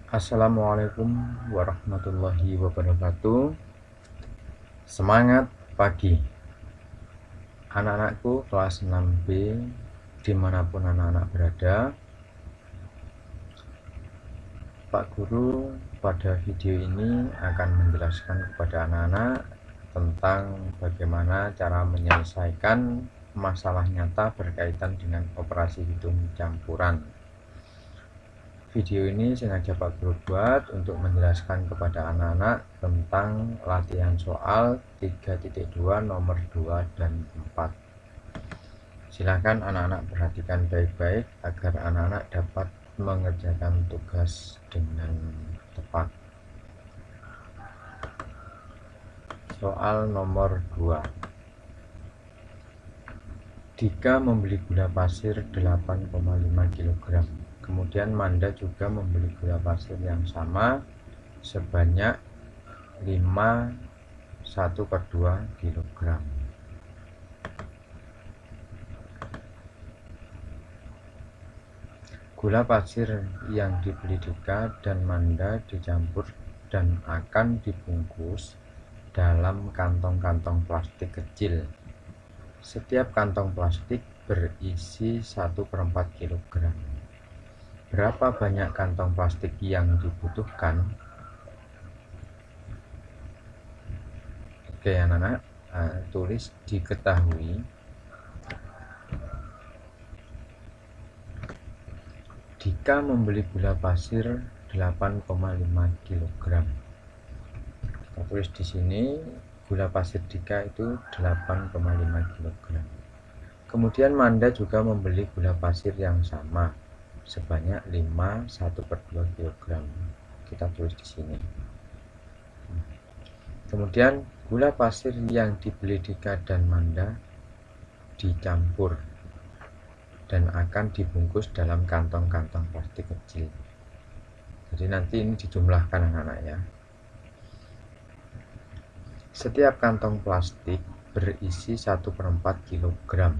Assalamualaikum warahmatullahi wabarakatuh. Semangat pagi anak-anakku kelas 6B dimanapun anak-anak berada. Pak Guru pada video ini akan menjelaskan kepada anak-anak tentang bagaimana cara menyelesaikan masalah nyata berkaitan dengan operasi hitung campuran. Video ini sengaja Pak Guru buat untuk menjelaskan kepada anak-anak tentang latihan soal 3.2 nomor 2 dan 4. Silakan anak-anak perhatikan baik-baik agar anak-anak dapat mengerjakan tugas dengan tepat. Soal nomor 2. Dika membeli gula pasir 8,5 kg. Kemudian Manda juga membeli gula pasir yang sama sebanyak 1/2 kg. Gula pasir yang dibeli Dika dan Manda dicampur dan akan dibungkus dalam kantong-kantong plastik kecil. Setiap kantong plastik berisi 1/4 kg. Berapa banyak kantong plastik yang dibutuhkan? Oke anak-anak, tulis diketahui Dika membeli gula pasir 8,5 kg. Kita tulis di sini gula pasir Dika itu 8,5 kg. Kemudian Manda juga membeli gula pasir yang sama sebanyak 1/2 kg. Kita tulis di sini. Kemudian gula pasir yang dibeli Dika dan Manda dicampur dan akan dibungkus dalam kantong-kantong plastik kecil. Jadi nanti ini dijumlahkan anak-anak ya. Setiap kantong plastik berisi 1/4 kg.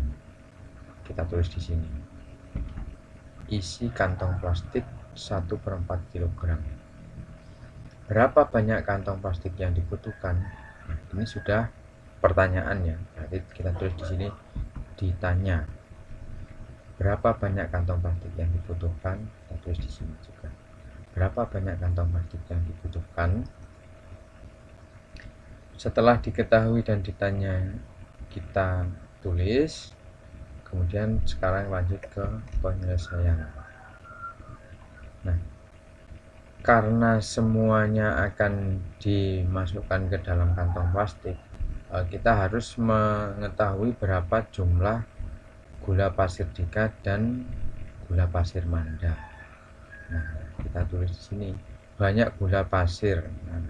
Kita tulis di sini. Isi kantong plastik 1/4 kg. Berapa banyak kantong plastik yang dibutuhkan? Nah, ini sudah pertanyaannya. Berarti kita tulis di sini ditanya. Berapa banyak kantong plastik yang dibutuhkan? Kita tulis di sini juga. Berapa banyak kantong plastik yang dibutuhkan? Setelah diketahui dan ditanya, kita tulis. Kemudian sekarang lanjut ke penyelesaian. Nah, karena semuanya akan dimasukkan ke dalam kantong plastik, kita harus mengetahui berapa jumlah gula pasir Dika dan gula pasir Manda. Nah, kita tulis di sini banyak gula pasir. Nah,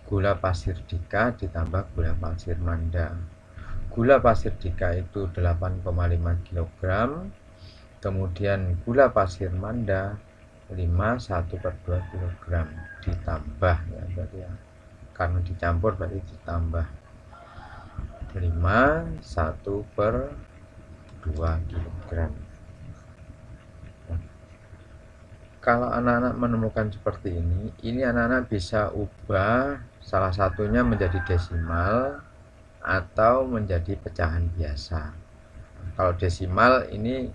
gula pasir Dika ditambah gula pasir Manda. Gula pasir Dika itu 8,5 kg. Kemudian gula pasir Manda 1/2 kg ditambah ya, berarti ya, karena dicampur berarti ditambah 1/2 kg. Nah, kalau anak-anak menemukan seperti ini anak-anak bisa ubah salah satunya menjadi desimal atau menjadi pecahan biasa. Kalau desimal ini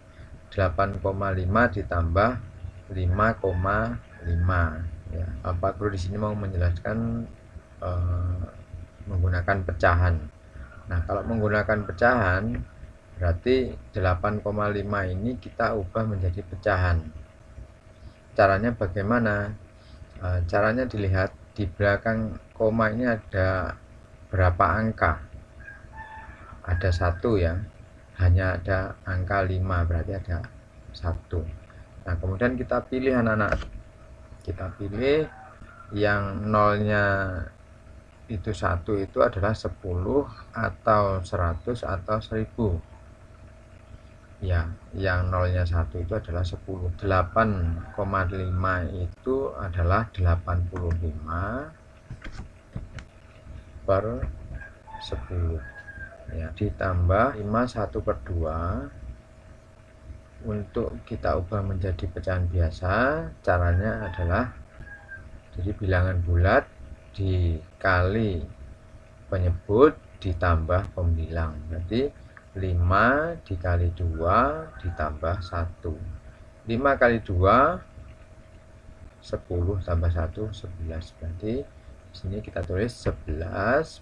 8,5 ditambah 5,5 ya. Pak Guru di sini mau menjelaskan menggunakan pecahan. Nah, kalau menggunakan pecahan berarti 8,5 ini kita ubah menjadi pecahan. Caranya bagaimana? Caranya dilihat di belakang koma ini ada berapa angka. Ada 1 ya, hanya ada angka 5, berarti ada 1. Nah, kemudian kita pilih anak-anak, kita pilih yang nolnya itu 1 itu adalah 10 atau 100 atau 1000 ya. Yang nolnya 1 itu adalah 10. 8,5 itu adalah 85 per 10 ya, ditambah 5 1/2. Untuk kita ubah menjadi pecahan biasa, caranya adalah Jadi bilangan bulat dikali penyebut ditambah pembilang, berarti 5 dikali 2 ditambah 1. 5 kali 2 10 tambah 1 11, berarti di sini kita tulis 11/2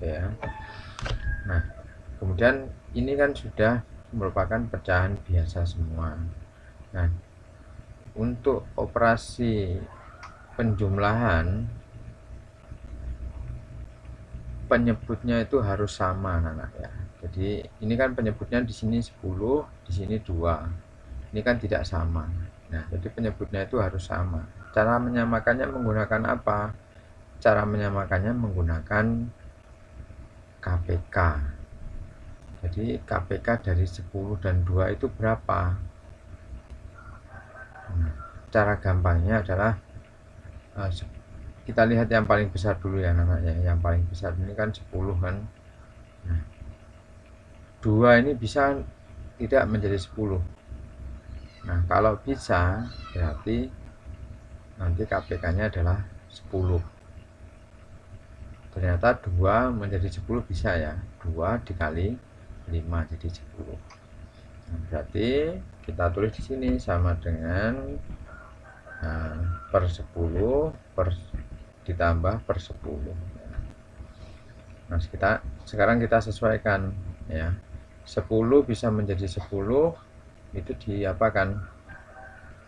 ya. Nah, kemudian ini kan sudah merupakan pecahan biasa semua. Nah, untuk operasi penjumlahan penyebutnya itu harus sama anak-anak ya. Jadi ini kan penyebutnya di sini 10, di sini 2. Ini kan tidak sama. Nah, jadi penyebutnya itu harus sama. Cara menyamakannya menggunakan apa? Cara menyamakannya menggunakan KPK. Jadi KPK dari 10 dan 2 itu berapa? Nah, cara gampangnya adalah kita lihat yang paling besar dulu ya anak-anaknya. Yang paling besar ini kan 10 kan. Nah, 2 ini bisa tidak menjadi 10. Nah, kalau bisa berarti nanti KPK-nya adalah 10. Ternyata 2 menjadi 10 bisa ya. 2 dikali 5 jadi 10. Nah, berarti kita tulis di sini sama dengan per 10 ditambah per 10. Nah, sekarang kita sesuaikan ya. 10 bisa menjadi 10 itu diapakan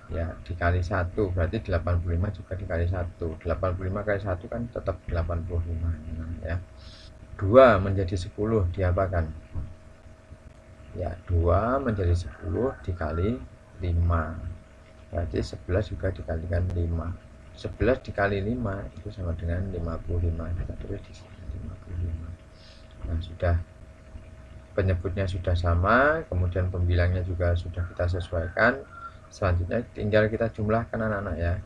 ya, dikali 1 berarti 85 juga dikali 1. 85 kali 1 kan tetap 85 ya. 2 menjadi 10 diapakan ya, 2 menjadi 10 dikali 5 berarti 11 juga dikalikan 5. 11 dikali 5 itu sama dengan 55. Kita tulis di sini 55. Nah, sudah penyebutnya sudah sama, kemudian pembilangnya juga sudah kita sesuaikan. Selanjutnya tinggal kita jumlahkan anak-anak ya.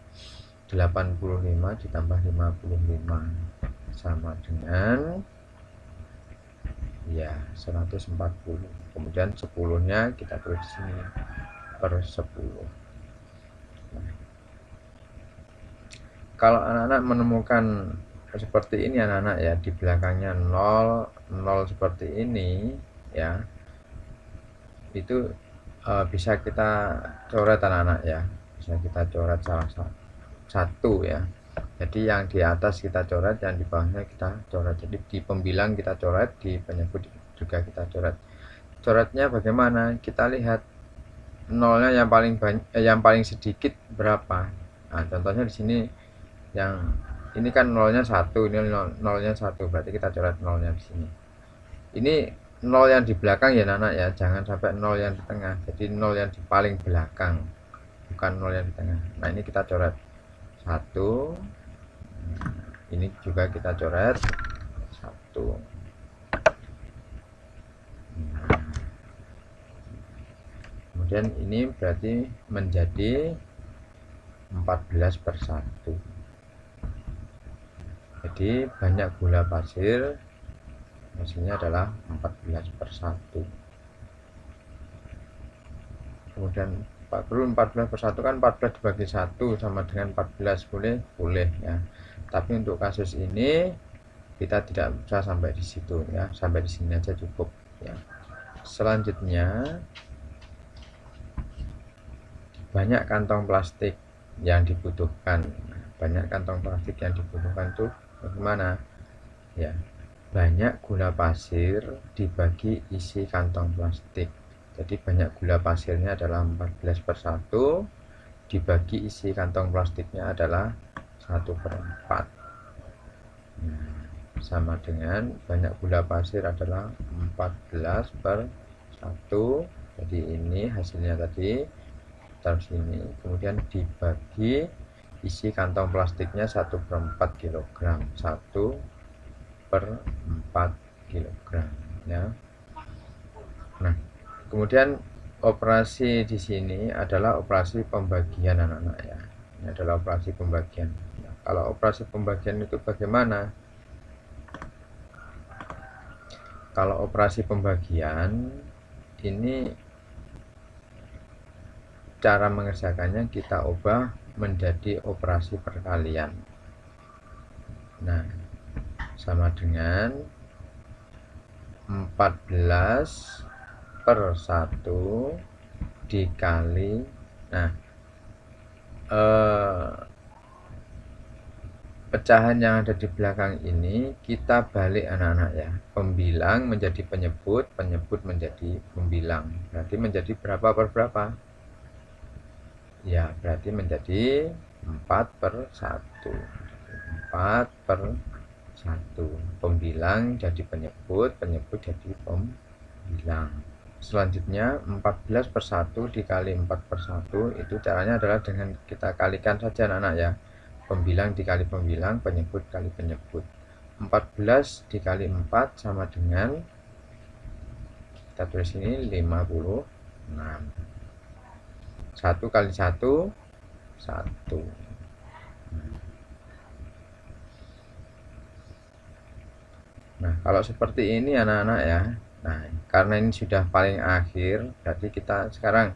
85 ditambah 55 sama dengan ya 140. Kemudian 10-nya kita tulis di sini per 10. Nah, kalau anak-anak menemukan seperti ini anak-anak ya, di belakangnya 0 seperti ini ya, itu bisa kita coret anak-anak ya, bisa kita coret salah satu ya. Jadi yang di atas kita coret, yang di bawahnya kita coret. Jadi di pembilang kita coret, di penyebut juga kita coret. Coretnya bagaimana? Kita lihat nolnya yang paling banyak, yang paling sedikit berapa. Nah, contohnya di sini yang ini kan nolnya 1, ini nolnya 1, berarti kita coret nolnya di sini. Ini 0 yang di belakang ya anak ya, jangan sampai 0 yang di tengah. Jadi 0 yang di paling belakang, bukan 0 yang di tengah. Nah, ini kita coret 1. Ini juga kita coret 1. Kemudian ini berarti menjadi 14/1. Jadi banyak gula pasir hasilnya adalah 14/1. Kemudian Pak Guru, 14/1 kan 14 dibagi 1 sama dengan 14, boleh ya. Tapi untuk kasus ini kita tidak bisa sampai di situ ya, sampai di sini aja cukup ya. Selanjutnya banyak kantong plastik yang dibutuhkan. Banyak kantong plastik yang dibutuhkan tuh bagaimana ya? Banyak gula pasir dibagi isi kantong plastik. Jadi banyak gula pasirnya adalah 14/1 dibagi isi kantong plastiknya adalah 1/4. Nah, sama dengan banyak gula pasir adalah 14/1. Jadi ini hasilnya tadi taruh sini, kemudian dibagi isi kantong plastiknya 1/4 kg, 1/4 kg ya. Nah, kemudian operasi di sini adalah operasi pembagian anak-anak ya. Ini adalah operasi pembagian. Nah, kalau operasi pembagian itu bagaimana? Kalau operasi pembagian ini cara mengerjakannya kita ubah menjadi operasi perkalian. Nah, sama dengan 14/1 dikali, nah pecahan yang ada di belakang ini kita balik anak-anak ya, pembilang menjadi penyebut, penyebut menjadi pembilang, berarti menjadi berapa per berapa ya, berarti menjadi 4/1, 4/1, pembilang jadi penyebut, penyebut jadi pembilang. Selanjutnya 14/1 dikali 4/1 itu caranya adalah dengan kita kalikan saja anak-anak ya, pembilang dikali pembilang, penyebut kali penyebut. 14 dikali 4 sama dengan, kita tulis ini 56. 1 kali 1 1. Nah, kalau seperti ini anak-anak ya, nah karena ini sudah paling akhir, berarti kita sekarang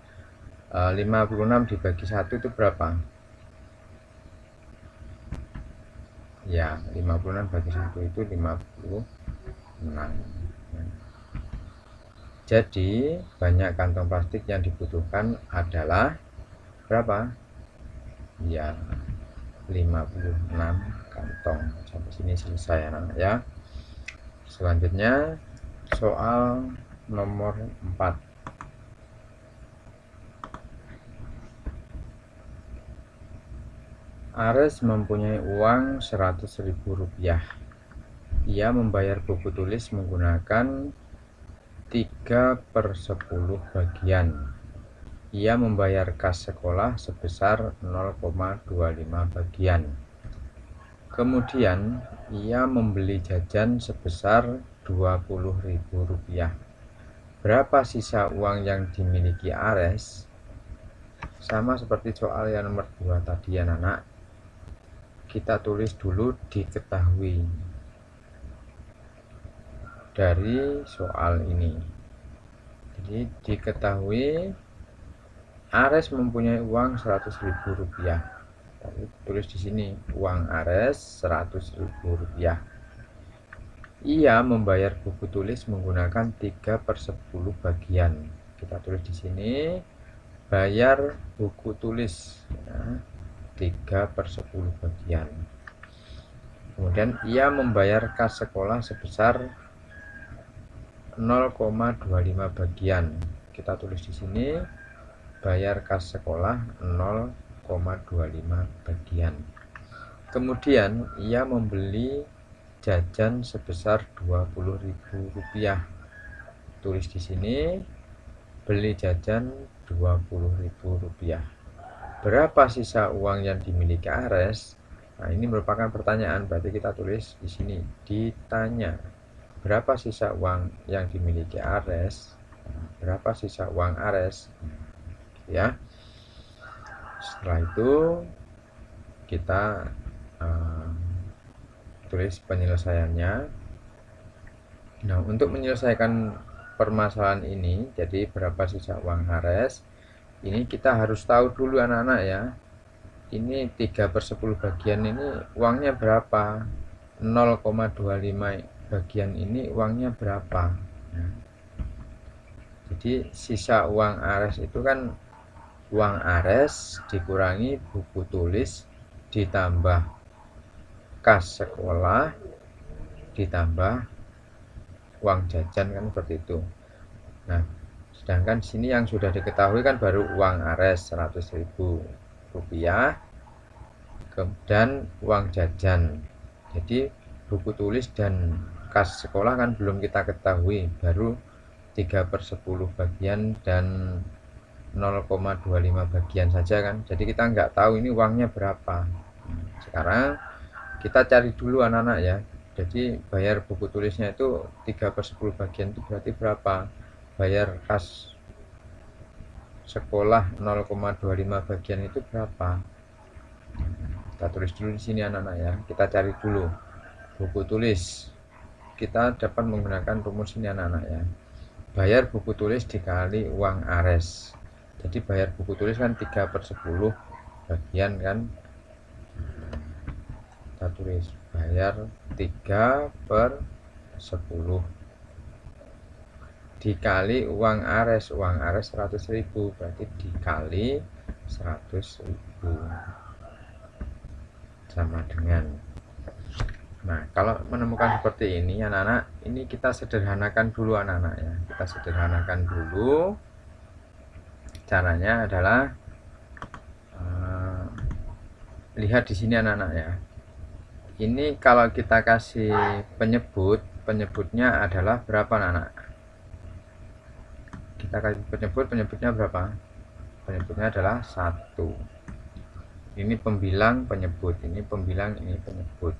56 dibagi 1 itu berapa? Ya, 56 bagi 1 itu 56. Jadi banyak kantong plastik yang dibutuhkan adalah berapa? Ya, 56 kantong. Sampai sini selesai anak-anak ya. Selanjutnya soal nomor 4. Ares mempunyai uang Rp100.000. Ia membayar buku tulis menggunakan 3/10 bagian. Ia membayar kas sekolah sebesar 0,25 bagian. Kemudian ia membeli jajan sebesar Rp20.000. Berapa sisa uang yang dimiliki Ares? Sama seperti soal yang nomor 2 tadi anak-anak, kita tulis dulu diketahui dari soal ini. Jadi diketahui Ares mempunyai uang Rp100.000. Tulis di sini uang Ares Rp100.000. Ia membayar buku tulis menggunakan 3/10 bagian. Kita tulis di sini bayar buku tulis ya, 3/10 bagian. Kemudian ia membayar kas sekolah sebesar 0,25 bagian. Kita tulis di sini bayar kas sekolah 0,25 bagian. Kemudian ia membeli jajan sebesar Rp20.000. Tulis di sini beli jajan Rp20.000. Berapa sisa uang yang dimiliki Ares? Nah, ini merupakan pertanyaan, berarti kita tulis di sini ditanya. Berapa sisa uang yang dimiliki Ares? Berapa sisa uang Ares? Ya. Setelah itu kita tulis penyelesaiannya. Nah, untuk menyelesaikan permasalahan ini, jadi berapa sisa uang Ares, ini kita harus tahu dulu anak-anak ya, ini 3/10 bagian ini uangnya berapa, 0,25 bagian ini uangnya berapa. Nah, jadi sisa uang Ares itu kan uang Ares dikurangi buku tulis ditambah kas sekolah ditambah uang jajan, kan seperti itu. Nah, sedangkan sini yang sudah diketahui kan baru uang Ares Rp100.000 dan uang jajan. Jadi buku tulis dan kas sekolah kan belum kita ketahui, baru 3/10 bagian dan 0,25 bagian saja kan. Jadi kita nggak tahu ini uangnya berapa. Sekarang kita cari dulu anak-anak ya. Jadi bayar buku tulisnya itu 3/10 bagian itu berarti berapa? Bayar kas sekolah 0,25 bagian itu berapa? Kita tulis dulu di sini anak-anak ya. Kita cari dulu buku tulis. Kita dapat menggunakan rumus ini anak-anak ya. Bayar buku tulis dikali uang Ares. Jadi bayar buku tulis kan 3/10 bagian kan, kita tulis bayar 3/10 dikali uang ares 100.000, berarti dikali 100.000 sama dengan. Nah, kalau menemukan seperti ini anak-anak, ini kita sederhanakan dulu anak-anak ya. Kita sederhanakan dulu. Caranya adalah lihat di sini anak-anak ya. Ini kalau kita kasih penyebutnya adalah berapa anak-anak? Kita kasih penyebutnya berapa? Penyebutnya adalah 1. Ini pembilang penyebut, ini pembilang, ini penyebut.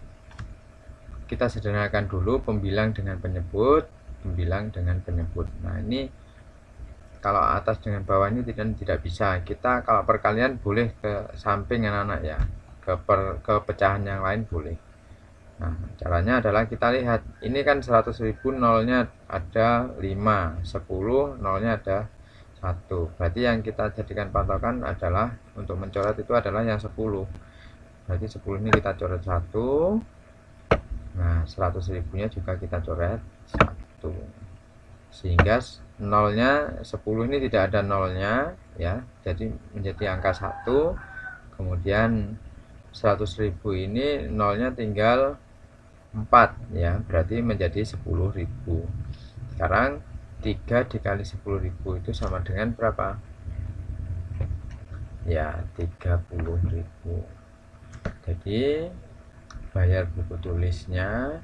Kita sederhanakan dulu pembilang dengan penyebut, pembilang dengan penyebut. Nah, ini kalau atas dengan bawah ini tidak bisa. Kita kalau perkalian boleh ke samping anak-anak ya, ke pecahan yang lain boleh. Nah, caranya adalah kita lihat, ini kan 100.000 nolnya ada 5, 10 nolnya ada 1. Berarti yang kita jadikan patokan adalah untuk mencoret itu adalah yang 10. Berarti 10 ini kita coret 1. Nah, 100.000 nya juga kita coret 1. Sehingga nolnya 10 ini tidak ada nolnya ya. Jadi menjadi angka 1. Kemudian 100.000 ini nolnya tinggal 4 ya. Berarti menjadi 10.000. Sekarang 3 dikali 10.000 itu sama dengan berapa? Ya, 30.000. Jadi bayar buku tulisnya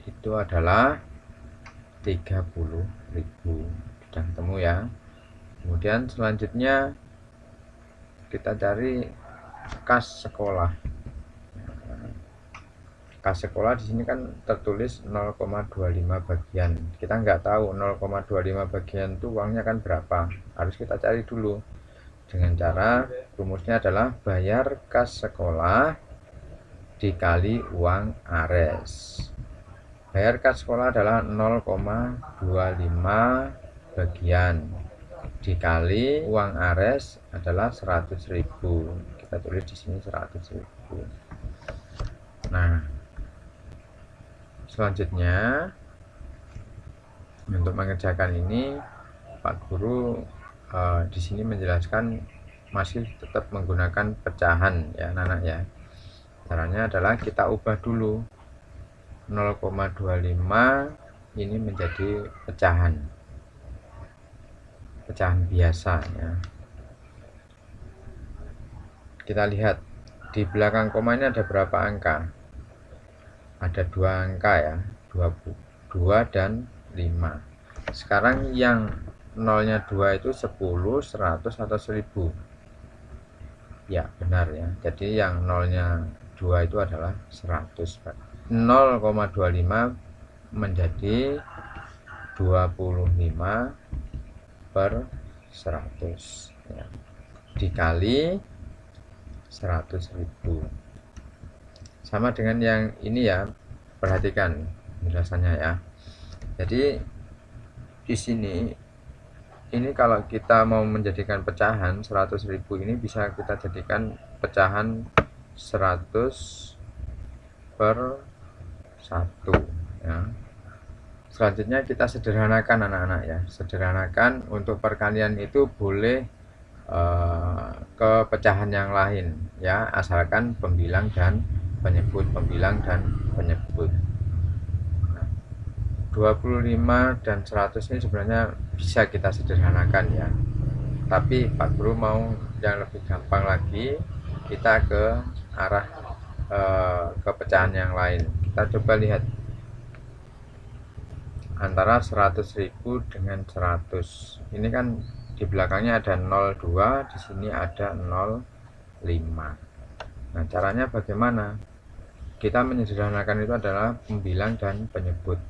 itu adalah 30.000. Sudah ketemu ya. Kemudian selanjutnya kita cari kas sekolah. Kas sekolah di sini kan tertulis 0,25 bagian. Kita nggak tahu 0,25 bagian itu uangnya kan berapa. Harus kita cari dulu. Dengan cara rumusnya adalah bayar kas sekolah dikali uang ares. Bayar kas sekolah adalah 0,25 bagian dikali uang ares adalah 100.000. Kita tulis di sini 100.000. Nah, selanjutnya untuk mengerjakan ini Pak Guru di sini menjelaskan masih tetap menggunakan pecahan ya anak-anak ya. Caranya adalah kita ubah dulu 0,25 ini menjadi pecahan biasa ya. Kita lihat di belakang koma ini ada berapa angka? Ada 2 angka ya, 2 dan 5. Sekarang yang nolnya 2 itu 10, 100 atau 1000? Ya benar ya. Jadi yang nolnya 2 itu adalah 100. 0,25 menjadi 25/100 ya. Dikali 100.000. Sama dengan yang ini ya, perhatikan penjelasannya ya. Jadi di sini ini kalau kita mau menjadikan pecahan 100.000 ini bisa kita jadikan pecahan 100/1 ya. Selanjutnya kita sederhanakan anak-anak ya. Sederhanakan untuk perkalian itu boleh ke pecahan yang lain ya, asalkan pembilang dan penyebut, pembilang dan penyebut. 25 dan 100 ini sebenarnya bisa kita sederhanakan ya, tapi Pak Guru mau yang lebih gampang lagi, kita ke arah ke pecahan yang lain. Kita coba lihat antara 100.000 dengan 100. Ini kan di belakangnya ada 02, di sini ada 05. Nah, caranya bagaimana? Kita menyederhanakan itu adalah pembilang dan penyebut.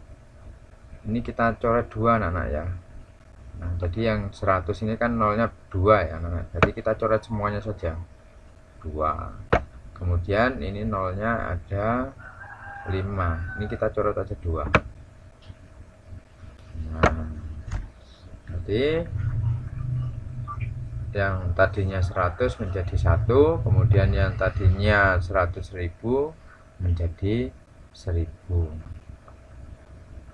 Ini kita coret 2 anak-anak ya. Nah, jadi yang 100 ini kan nolnya 2 ya anak-anak. Jadi kita coret semuanya saja 2. Kemudian ini nolnya ada 5. Ini kita coret aja 2. Nah, jadi yang tadinya 100 menjadi 1, kemudian yang tadinya 100.000 menjadi 1000.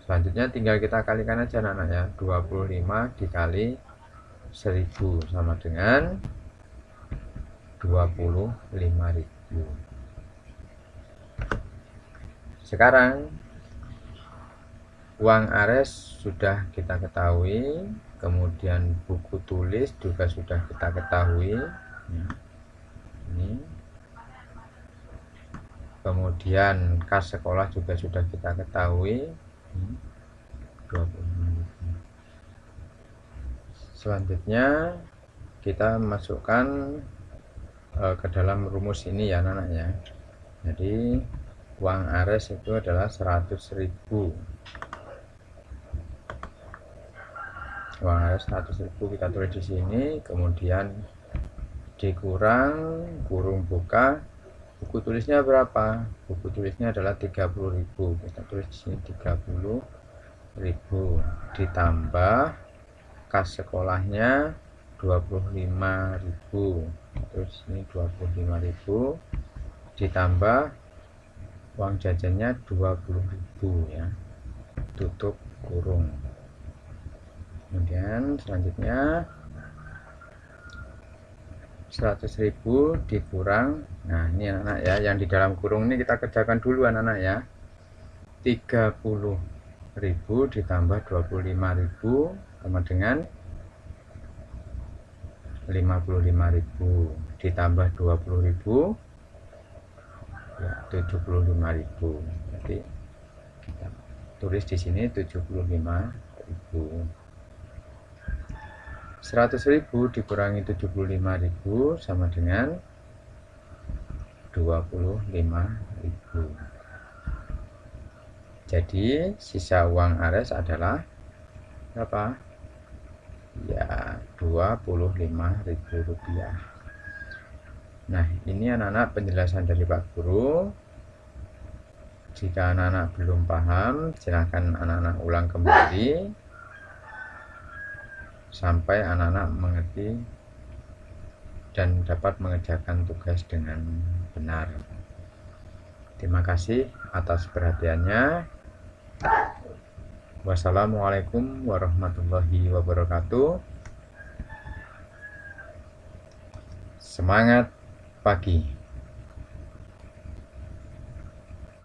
Selanjutnya tinggal kita kalikan aja anak-anak ya. 25 dikali 1000 sama dengan 25.000. Sekarang uang Ares sudah kita ketahui, kemudian buku tulis juga sudah kita ketahui. Ini. Kemudian kas sekolah juga sudah kita ketahui. 25.000. Selanjutnya kita masukkan ke dalam rumus ini ya anak-anak ya. Jadi uang Ares itu adalah 100.000. Uang Ares 100.000 kita tulis di sini, kemudian dikurang kurung buka, buku tulisnya berapa? Buku tulisnya adalah 30.000. Kita tulis di sini 30.000 ditambah kas sekolahnya 25.000. Terus ini 25.000 ditambah uang jajannya 20.000 ya. Tutup kurung. Kemudian selanjutnya 100.000 dikurang, nah ini anak-anak ya, yang di dalam kurung ini kita kerjakan dulu anak-anak ya. 30.000 ditambah 25.000 sama dengan 55.000 ditambah 20.000 ya 75.000. Jadi kita tulis di sini 75.000. 100.000 dikurangi 75.000 sama dengan 25.000. Jadi sisa uang Ares adalah berapa? Ya 25.000 rupiah. Nah ini anak-anak penjelasan dari Pak Guru. Jika anak-anak belum paham, silahkan anak-anak ulang kembali sampai anak-anak mengerti dan dapat mengerjakan tugas dengan benar. Terima kasih atas perhatiannya. Wassalamualaikum warahmatullahi wabarakatuh. Semangat pagi.